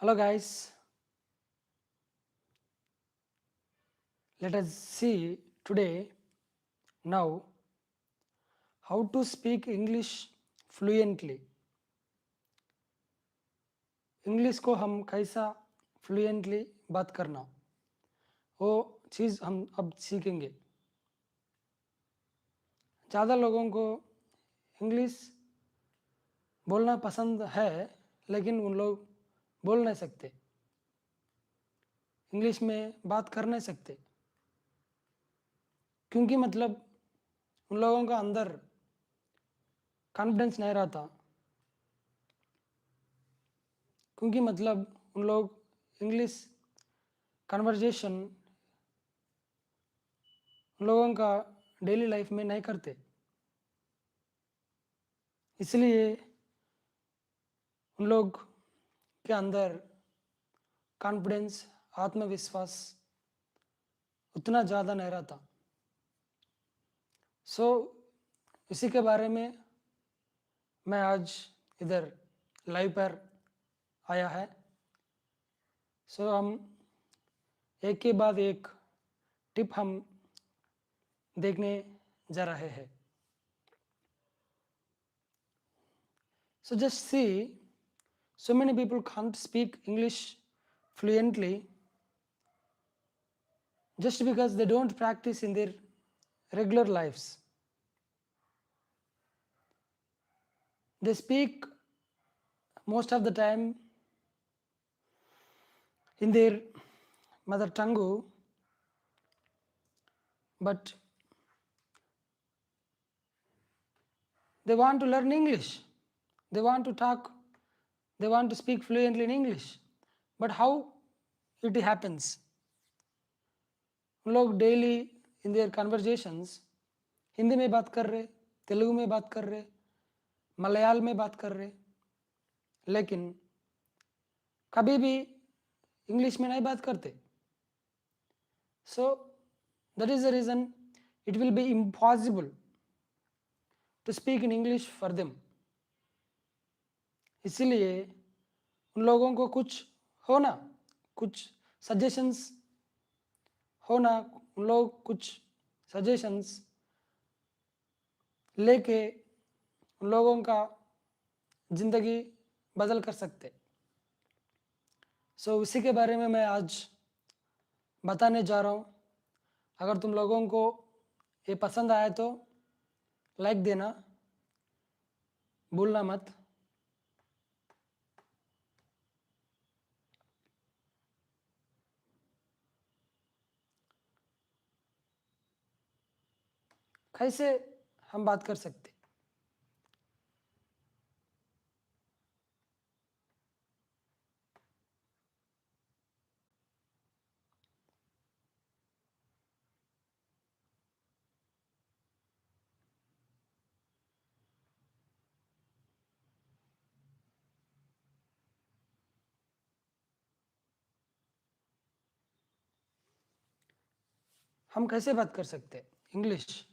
Hello guys, let us see today now how to speak English fluently. English को हम कैसा fluently बात करना वो चीज़ हम अब सीखेंगे। ज़्यादा लोगों को इंग्लिश बोलना पसंद है लेकिन उन लोग बोल नहीं सकते, इंग्लिश में बात कर नहीं सकते क्योंकि मतलब उन लोगों का अंदर कॉन्फिडेंस नहीं रहता, क्योंकि मतलब उन लोग इंग्लिश कन्वर्जेशन उन लोगों का डेली लाइफ में नहीं करते, इसलिए उन लोग के अंदर कॉन्फिडेंस आत्मविश्वास उतना ज़्यादा नहीं रहता। इसी के बारे में मैं आज इधर लाइव पर आया है। हम एक के बाद एक टिप हम देखने जा रहे हैं। Just see, so many people can't speak English fluently just because they don't practice in their regular lives. They speak most of the time in their mother tongue, but they want to learn English. They want to talk, they want to speak fluently in English. But how it happens? लोग daily in their conversations Hindi में बात कर रहे, तेलुगु में बात कर रहे, मलयालम में बात कर रहे, लेकिन कभी भी इंग्लिश में नहीं बात करते। That is the reason it will be impossible to speak in English for them. इसीलिए उन लोगों को कुछ होना, कुछ सजेशंस होना, उन लोग कुछ सजेशंस लेके उन लोगों का ज़िंदगी बदल कर सकते। उसी के बारे में मैं आज बताने जा रहा हूँ। अगर तुम लोगों को ये पसंद आए तो लाइक देना भूलना मत। कैसे हम बात कर सकते? हम कैसे बात कर सकते इंग्लिश?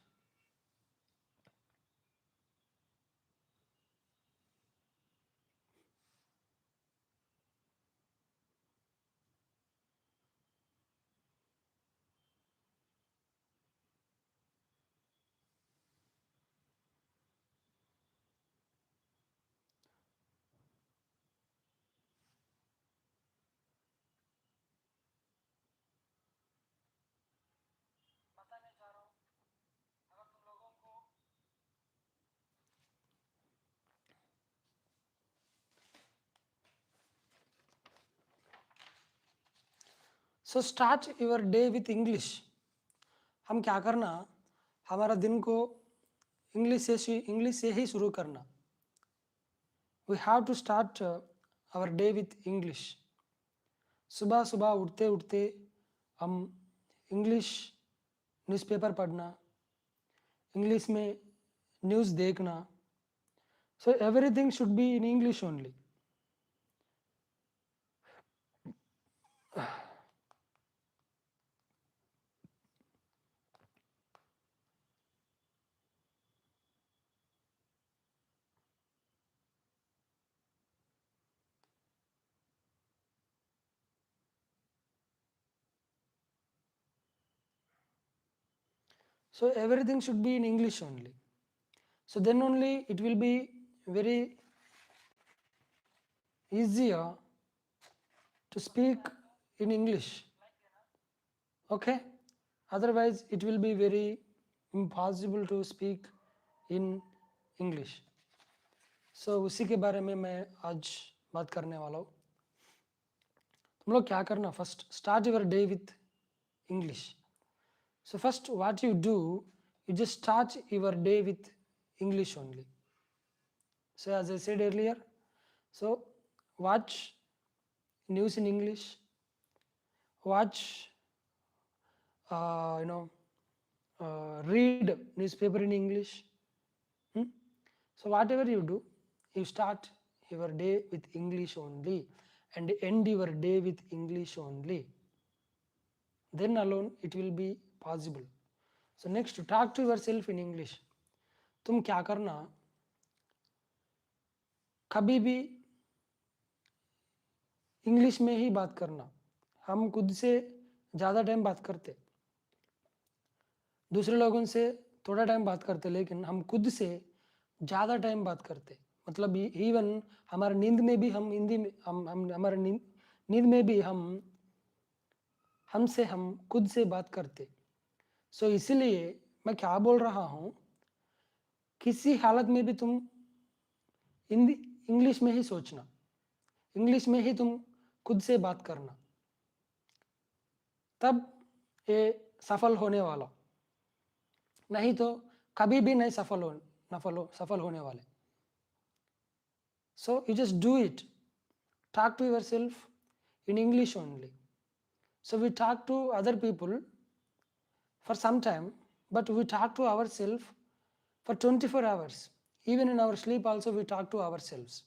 बताने जा रहा हूँ। अगर तुम लोगों को start your day with English. हम क्या करना, हमारा दिन को इंग्लिश से ही शुरू करना। We have to start our day with English. सुबह सुबह उठते उठते हम इंग्लिश न्यूज़पेपर पढ़ना, इंग्लिश में न्यूज़ देखना। Everything should be in English only. So everything should be in English only. So then only it will be very easier to speak in English. Okay, otherwise it will be very impossible to speak in English. So उसी के बारे में मैं आज बात करने वाला हूँ. तुम लोग क्या करना, first start your day with English. So first what you do, you just start your day with English only. So as I said earlier, so watch news in English, watch read newspaper in English. So whatever you do, you start your day with English only and end your day with English only. Then alone it will be possible. So next, talk to yourself in English. तुम क्या करना, कभी भी English में ही बात करना. हम खुद से ज़्यादा टाइम बात करते, दूसरे लोगों से थोड़ा टाइम बात करते, लेकिन हम खुद से ज़्यादा टाइम बात करते. मतलब इवन हमारे नींद में भी हम हिंदी में हम हमारे नींद में भी हमसे हम खुद से बात करते. सो इसीलिए मैं क्या बोल रहा हूँ, किसी हालत में भी तुम हिंदी इंग्लिश में ही सोचना, इंग्लिश में ही तुम खुद से बात करना, तब ये सफल होने वाला. नहीं तो कभी भी नहीं सफल होने वाले. So you just do it. Talk to yourself in English only. So we talk to other people for some time, but we talk to ourselves for 24 hours. Even in our sleep also we talk to ourselves.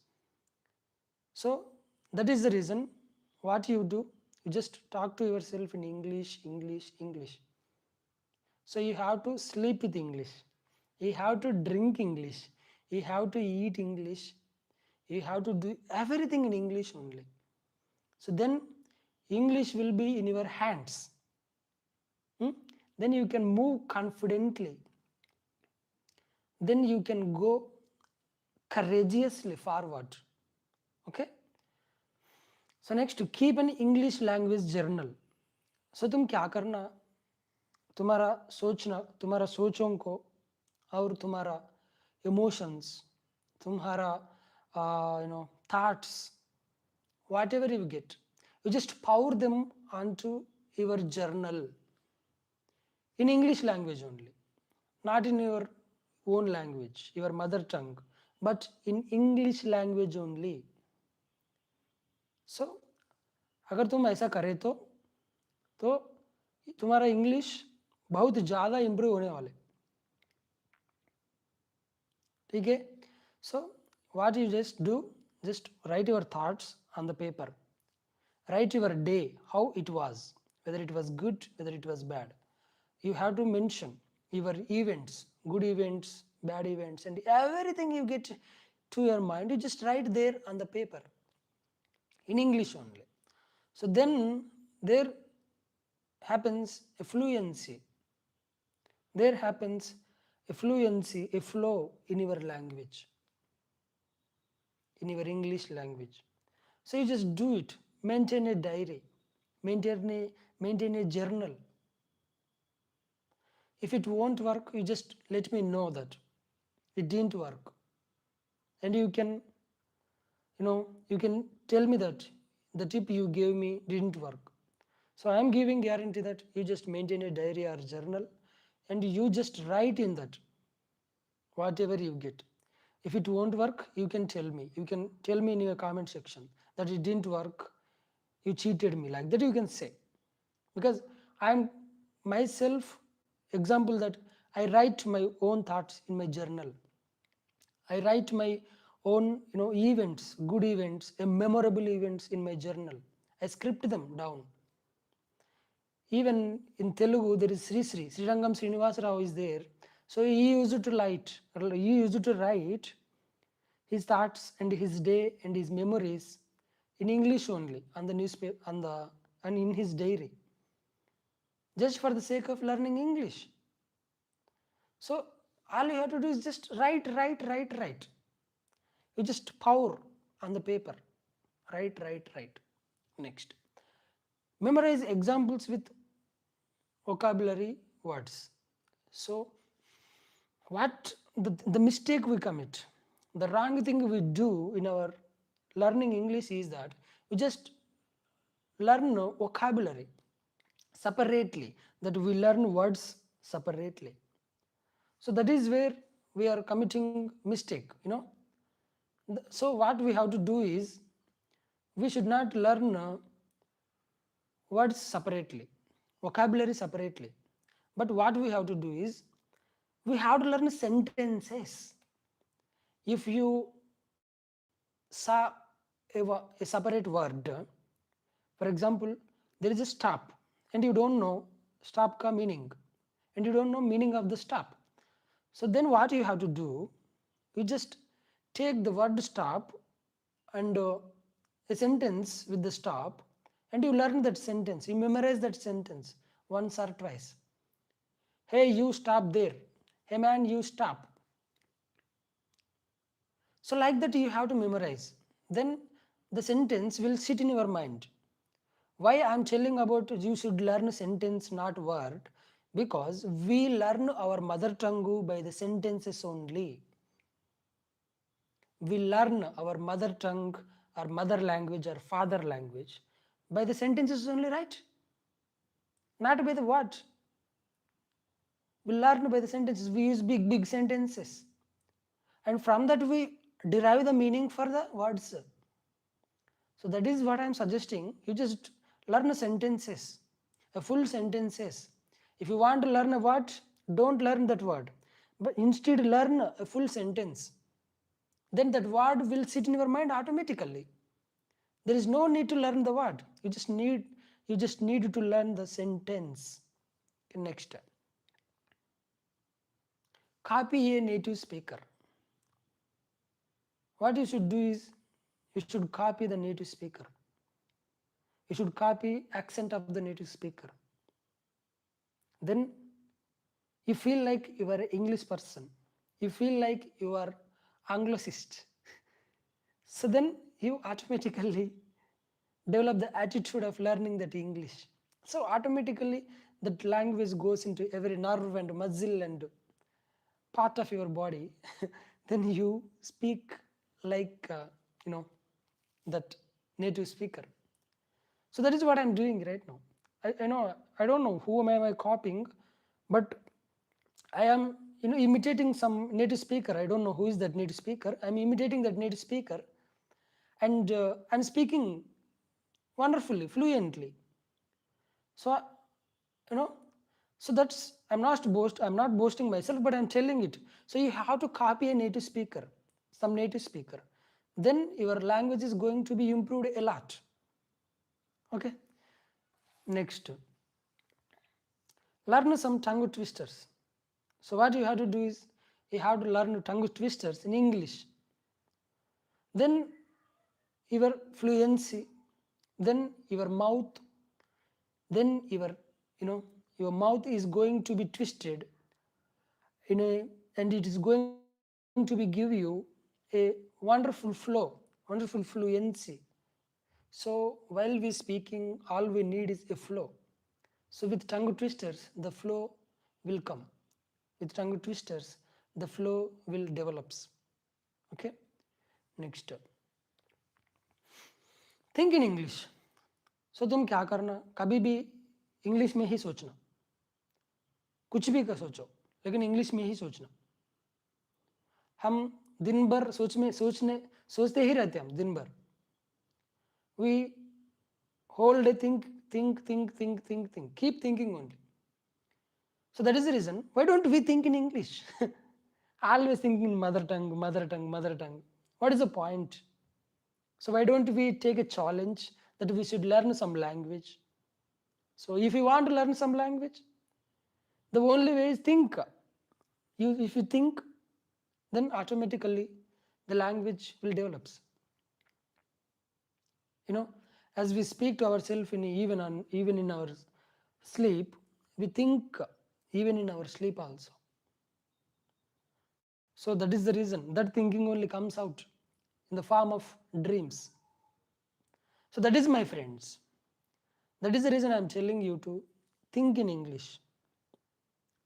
So that is the reason what you do, you just talk to yourself in English, English, English. So you have to sleep with English, you have to drink English, you have to eat English, you have to do everything in English only. So then English will be in your hands. Then you can move confidently, then you can go courageously forward. Okay, so next, keep an English language journal. So तुम क्या करना, तुम्हारा सोचों को और तुम्हारा emotions, तुम्हारा thoughts, whatever you get, you just pour them onto your journal in English language only, not in your own language, your mother tongue, but in English language only. So अगर तुम ऐसा करे तो तुम्हारा इंग्लिश बहुत ज़्यादा improve होने वाले. ठीक है. So what you just do, just write your thoughts on the paper, write your day, how it was, whether it was good, whether it was bad. You have to mention your events, good events, bad events, and everything you get to your mind, you just write there on the paper in English only. So then there happens a fluency, there happens a fluency, a flow in your language, in your English language. So you just do it, maintain a diary, maintain a journal. If it won't work, you just let me know that it didn't work, and you can tell me that the tip you gave me didn't work. So I am giving guarantee that you just maintain a diary or journal, and you just write in that whatever you get. If it won't work, you can tell me, in your comment section that it didn't work, you cheated me, like that you can say. Because I am myself example that I write my own thoughts in my journal, I write my own events, good events, memorable events in my journal, I script them down. Even in Telugu there is Srirangam Srinivasa Rao is there. So he used to write his thoughts and his day and his memories in English only on the newspaper and in his diary, just for the sake of learning English. So all you have to do is just write. You just pour on the paper. Write. Next. Memorize examples with vocabulary words. So what the mistake we commit, the wrong thing we do in our learning English is that we just learn vocabulary separately, that we learn words separately. So that is where we are committing mistake. So what we have to do is, we should not learn words separately, vocabulary separately, but what we have to do is, we have to learn sentences. If you saw a separate word, for example, there is a stop and you don't know stop ka meaning, and you don't know meaning of the stop. So then what you have to do, you just take the word stop and a sentence with the stop, and you learn that sentence, you memorize that sentence once or twice. Hey, you stop there. Hey man, you stop. So like that you have to memorize. Then the sentence will sit in your mind. Why I am telling about you should learn sentence, not word? Because we learn our mother tongue by the sentences only. We learn our mother tongue, our mother language, our father language by the sentences only, right? Not by the word. We learn by the sentences. We use big sentences. And from that we derive the meaning for the words. So that is what I am suggesting. You just learn sentences, a full sentences. If you want to learn a word, don't learn that word, but instead learn a full sentence. Then that word will sit in your mind automatically. There is no need to learn the word. You just need to learn the sentence. Next, copy a native speaker. What you should do is, you should copy the native speaker. You should copy accent of the native speaker. Then you feel like you are an English person. You feel like you are Anglicist. So then you automatically develop the attitude of learning that English. So automatically that language goes into every nerve and muscle and part of your body. Then you speak like that native speaker. So that is what I'm doing right now. I don't know who am I copying, but I am imitating some native speaker. I don't know who is that native speaker. I'm imitating that native speaker, and I'm speaking wonderfully, fluently. So you know, so that's I'm not boasting myself, but I'm telling it. So you have to copy a native speaker, some native speaker. Then your language is going to be improved a lot. Okay. Next, learn some tongue twisters. So what you have to do is, you have to learn tongue twisters in English. Then your fluency, then your mouth, then your mouth is going to be twisted in a, and it is going to be give you a wonderful flow, wonderful fluency. So while we speaking, all we need is a flow. So with tongue twisters, the flow will come. With tongue twisters, the flow will develops. Okay. Next, think in English. So तुम क्या करना, कभी भी English में ही सोचना, कुछ भी का सोचो लेकिन इंग्लिश में ही सोचना. हम दिन भर सोचते ही रहते हैं. हम दिन भर we whole day think, keep thinking only. So that is the reason, why don't we think in English? Always thinking in mother tongue. What is the point? So why don't we take a challenge that we should learn some language? So if you want to learn some language, the only way is think. If you think, then automatically the language will develops. As we speak to ourselves even in our sleep, we think even in our sleep also. So that is the reason that thinking only comes out in the form of dreams. So that is, my friends, that is the reason I am telling you to think in English.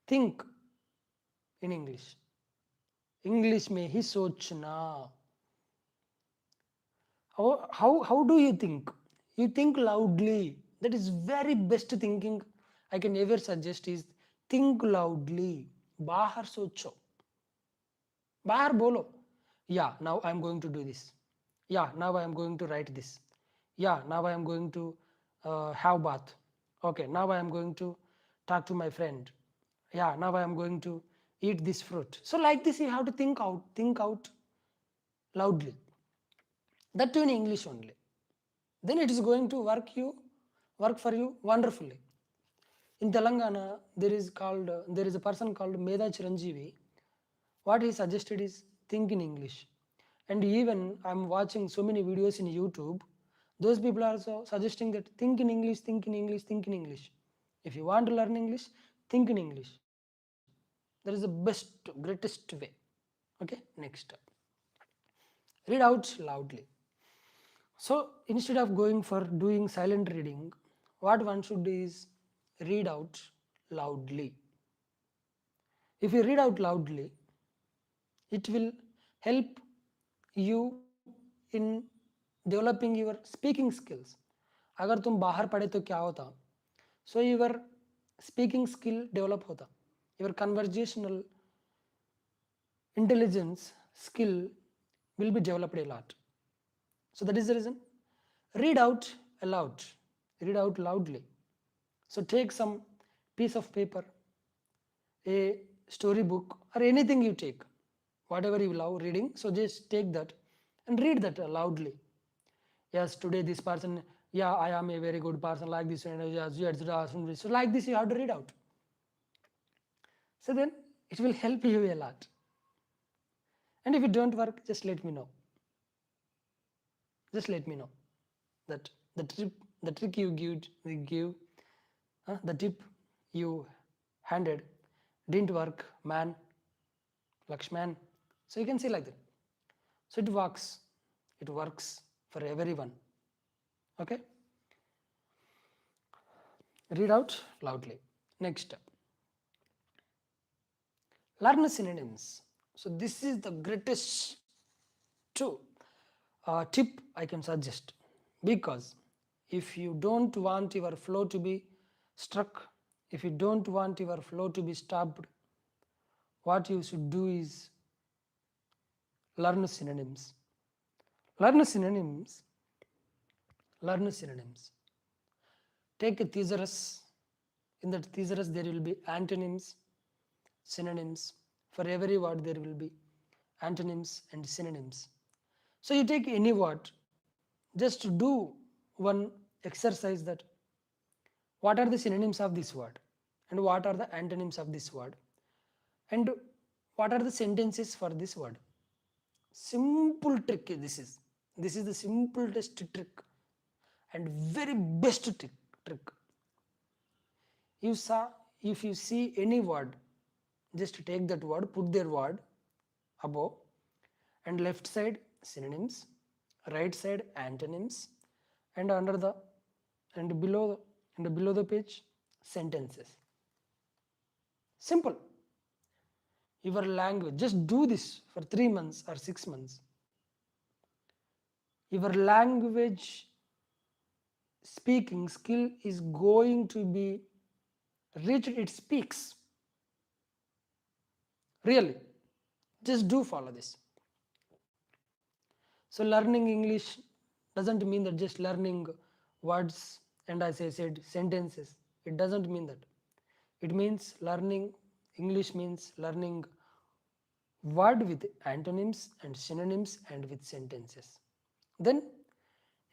Think in English. English में ही सोचना. How do you think? You think loudly. That is very best thinking I can ever suggest is think loudly. बाहर सोचो. बाहर बोलो. Yeah, now I am going to do this. Yeah, now I am going to write this. Yeah, now I am going to have bath. Okay, now I am going to talk to my friend. Yeah, now I am going to eat this fruit. So like this you have to think out loudly. That too in English only. Then it is going to work for you wonderfully. In Telangana, there is a person called Medha Chiranjeevi. What he suggested is think in English. And even I'm watching so many videos in YouTube. Those people are also suggesting that think in English, think in English, think in English. If you want to learn English, think in English. That is the best, greatest way. Okay, next. Read out loudly. So instead of going for doing silent reading, what one should do is read out loudly. If you read out loudly, it will help you in developing your speaking skills. अगर तुम बाहर पढ़े तो क्या होता? So your speaking skill develop होता. Your conversational intelligence skill will be developed a lot. So that is the reason. Read out aloud. Read out loudly. So take some piece of paper, a storybook, or anything you take, whatever you love reading. So just take that and read that loudly. Yes, today this person, yeah, I am a very good person like this, and yes, so like this you have to read out. So then it will help you a lot. And if it don't work, just let me know. Just let me know that the trick you give, the tip you handed didn't work, man, Lakshman. So you can see like that. So it works. It works for everyone. Okay. Read out loudly. Next, learn synonyms. So this is the greatest too tip I can suggest, because if you don't want your flow to be struck, if you don't want your flow to be stopped, what you should do is learn synonyms. Learn synonyms. Learn synonyms. Take a thesaurus. In that thesaurus there will be antonyms, synonyms. For every word there will be antonyms and synonyms. So you take any word, just do one exercise that what are the synonyms of this word and what are the antonyms of this word and what are the sentences for this word. Simple trick this is. This is the simplest trick and very best trick. If you see any word, just take that word, put their word above, and left side synonyms, right side antonyms, and under the and below the page sentences. Simple. Your language, just do this for 3 months or 6 months. Your language speaking skill is going to be reached its peaks. Really, just do follow this. So learning English doesn't mean that just learning words and, as I said, sentences. It doesn't mean that. It means learning English means learning word with antonyms and synonyms and with sentences. Then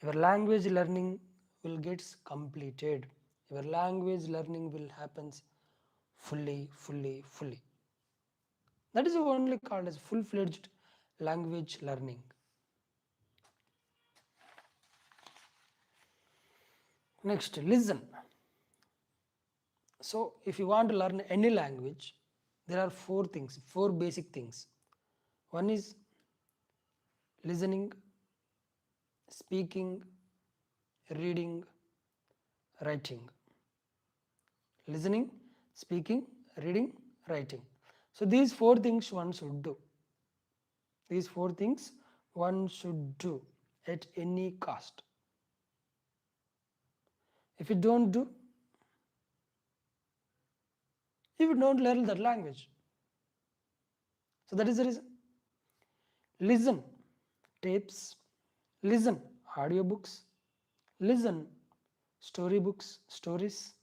your language learning will get completed. Your language learning will happen fully. That is only called as full-fledged language learning. Next, listen. So if you want to learn any language, there are four basic things. One is listening, speaking, reading, writing. Listening, speaking, reading, writing. So these four things one should do. These four things one should do at any cost. If you don't do, you don't learn that language. So that is the reason. Listen tapes, listen audiobooks, listen storybooks, stories,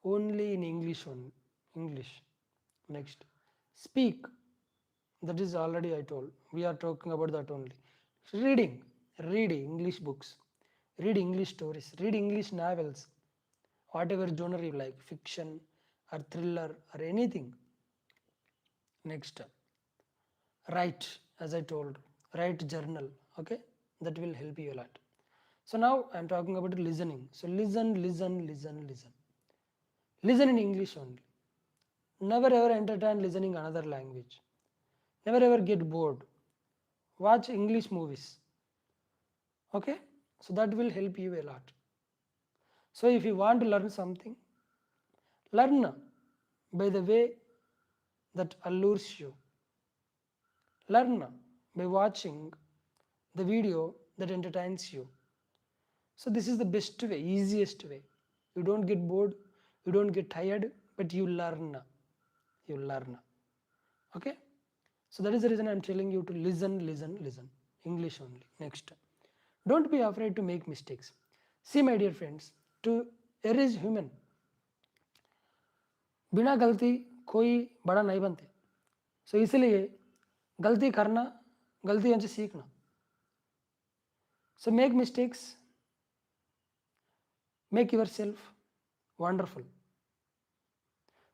only in English only. English. Next. Speak. That is already I told. We are talking about that only. Reading. Read English books. Read English stories. Read English novels. Whatever genre you like. Fiction or thriller or anything. Next. Write, as I told. Write journal. Okay. That will help you a lot. So now I am talking about listening. So listen, listen, listen, listen. Listen in English only. Never ever entertain listening another language. Never ever get bored. Watch English movies. Okay? So that will help you a lot. So if you want to learn something, learn by the way that allures you. Learn by watching the video that entertains you. So this is the best way, easiest way. You don't get bored, you don't get tired, but you learn. You learn. Okay? So that is the reason I'm telling you to listen, listen, listen. English only. Next. Don't be afraid to make mistakes. See, my dear friends, to err is human. बिना गलती कोई बड़ा नहीं बनते. सो इसलिए गलती करना, गलतियों से सीखना. So make mistakes, make yourself wonderful.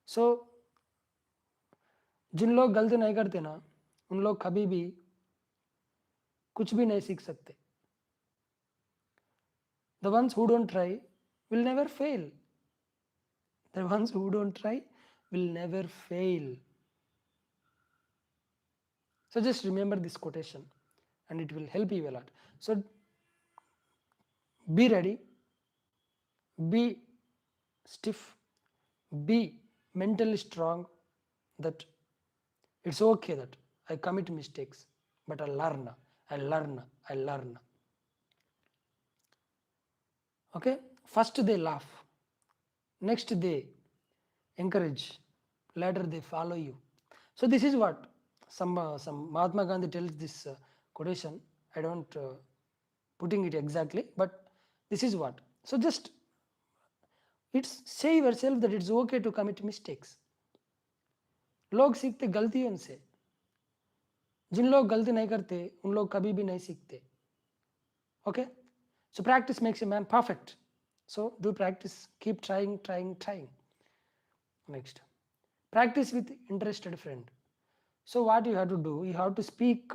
So जिन लोग गलती नहीं करते ना, उन लोग कभी भी कुछ भी नहीं सीख सकते. The ones who don't try will never fail. The ones who don't try will never fail. So just remember this quotation and it will help you a lot. So be ready, be stiff, be mentally strong, that it's okay that I commit mistakes, but I learn, I learn, I learn. Okay? First they laugh, next they encourage, later they follow you. So this is what some Mahatma Gandhi tells this quotation. I don't putting it exactly, but this is what. So just it's say yourself that it's okay to commit mistakes. लोग सीखते गलतियों से. जिन लोग गलती नहीं करते उन लोग कभी भी नहीं सीखते. Okay? So practice makes a man perfect. So do practice. Keep trying, trying, trying. Next. Practice with interested friend. So what you have to do, you have to speak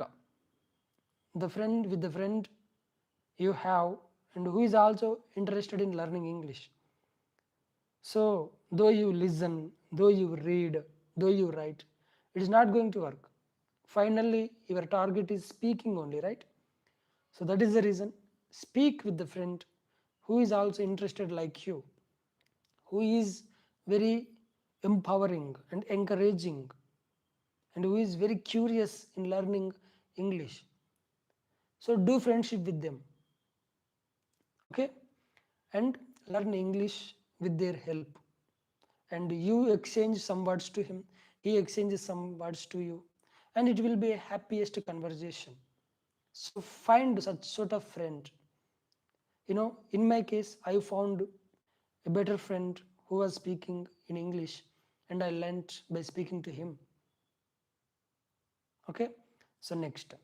the friend with the friend you have and who is also interested in learning English. So though you listen, though you read, though you write, it is not going to work. Finally, your target is speaking only, right? So that is the reason. Speak with the friend who is also interested like you, who is very empowering and encouraging, and who is very curious in learning English. So do friendship with them. Okay? And learn English with their help. And you exchange some words to him, he exchanges some words to you, and it will be a happiest conversation. So find such sort of friend. In my case, I found a better friend who was speaking in English, and I learnt by speaking to him. Okay? So next.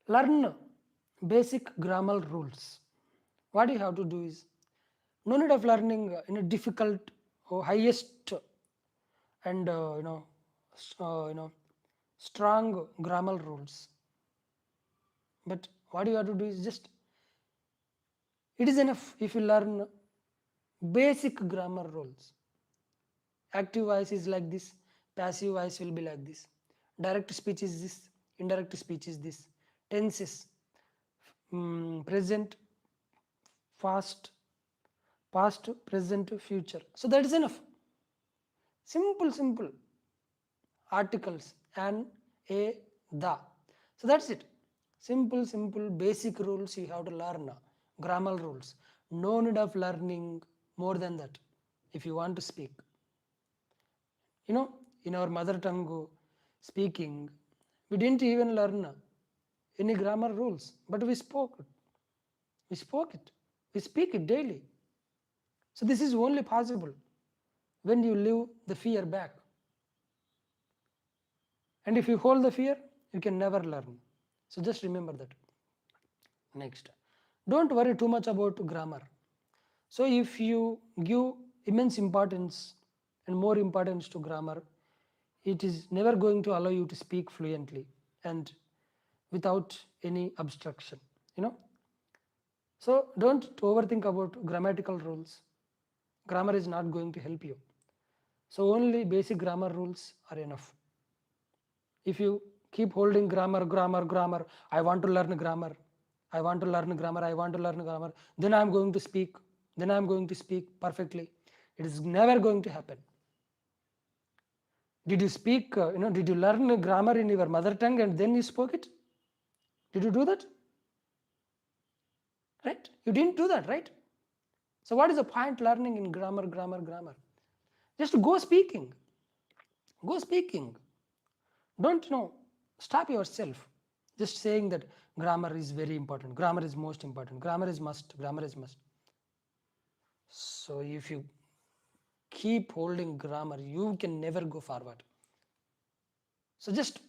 Learn basic grammar rules. What you have to do is, no need of learning in a difficult or highest and strong grammar rules. But what you have to do is just, it is enough if you learn basic grammar rules. Active voice is like this, passive voice will be like this, direct speech is this, indirect speech is this, tenses, present, past, present, future. So that is enough. Simple articles and a, the. So that's it. Simple basic rules you have to learn. Grammar rules. No need of learning more than that if you want to speak. In our mother tongue speaking, we didn't even learn any grammar rules, but we spoke it. We spoke it. We speak it daily. So this is only possible when you leave the fear back. And if you hold the fear, you can never learn. So just remember that. Next, don't worry too much about grammar. So if you give immense importance and more importance to grammar, it is never going to allow you to speak fluently and without any obstruction. So don't overthink about grammatical rules. Grammar is not going to help you. So only basic grammar rules are enough. If you keep holding grammar, I want to learn grammar, then I am going to speak, perfectly. It is never going to happen. Did you speak, did you learn grammar in your mother tongue and then you spoke it? Did you do that? Right? You didn't do that, right? So what is the point learning in grammar? Just go speaking. Go speaking. Don't stop yourself just saying that grammar is very important, grammar is most important, grammar is must. So if you keep holding grammar, you can never go forward. So just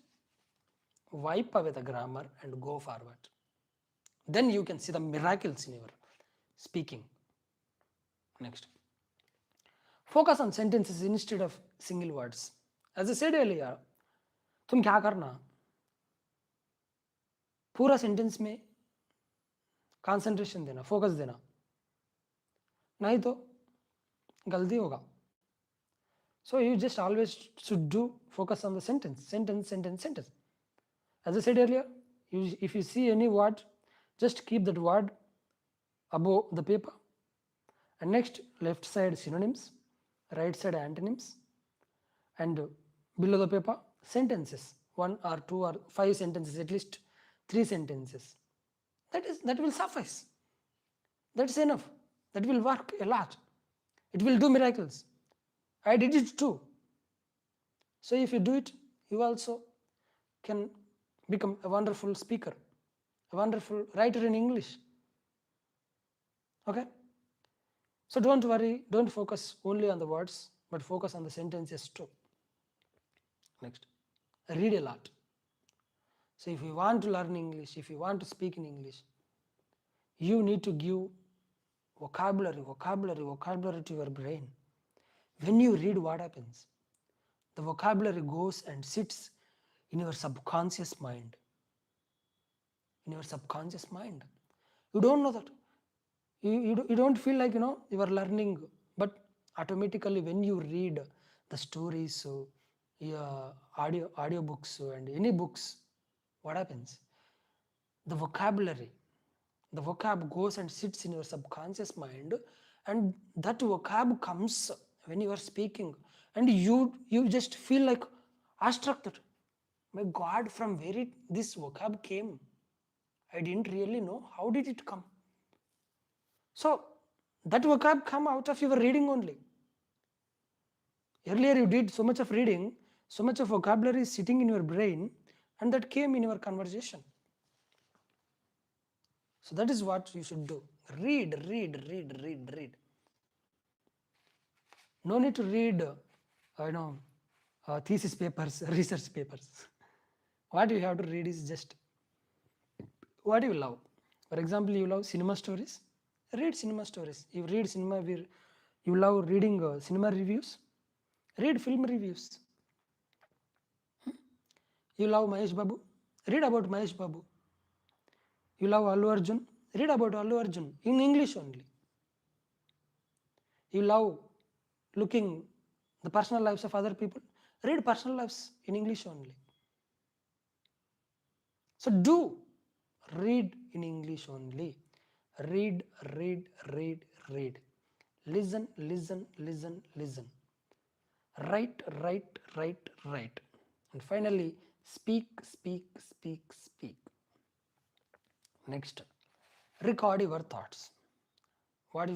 wipe away the grammar and go forward. Then you can see the miracles in your speaking. Next, focus on sentences instead of single words. As I said earlier, तुम क्या करना, पूरा sentence में concentration देना, focus देना, नहीं तो गलती होगा. So you just always should do focus on the sentence. As I said earlier, if you see any word, just keep that word above the paper, and next left side synonyms, right side antonyms, and below the paper sentences, 1 or 2 or 5 sentences, at least 3 sentences. That will suffice. That's enough. That will work a lot. It will do miracles. I did it too. So if you do it, you also can become a wonderful speaker, a wonderful writer in English. Okay? So don't worry, don't focus only on the words, but focus on the sentences too. Next, read a lot. So if you want to learn English, if you want to speak in English, you need to give vocabulary to your brain. When you read, what happens? The vocabulary goes and sits in your subconscious mind. You don't know that. You don't feel like you are learning, but automatically when you read the stories, audio books and any books, what happens? The vocab goes and sits in your subconscious mind, and that vocab comes when you are speaking, and you just feel like awestruck that, my God, from where this vocab came? I didn't really know. How did it come? So that vocab come out of your reading only. Earlier you did so much of reading, so much of vocabulary is sitting in your brain, and that came in your conversation. So that is what you should do. Read. No need to read, thesis papers, research papers. What you have to read is just what you love. For example, you love cinema stories, read cinema stories. You read cinema, you love reading cinema reviews, read film reviews. You love Mahesh Babu, read about Mahesh Babu. You love Allu Arjun, read about Allu Arjun in English only. You love looking the personal lives of other people, Read personal lives in English only. So do read in English only. Read, read, read, read. Listen, listen, listen, listen. Write, write, write, write. And finally, speak, speak, speak, speak. Next, record your thoughts. What is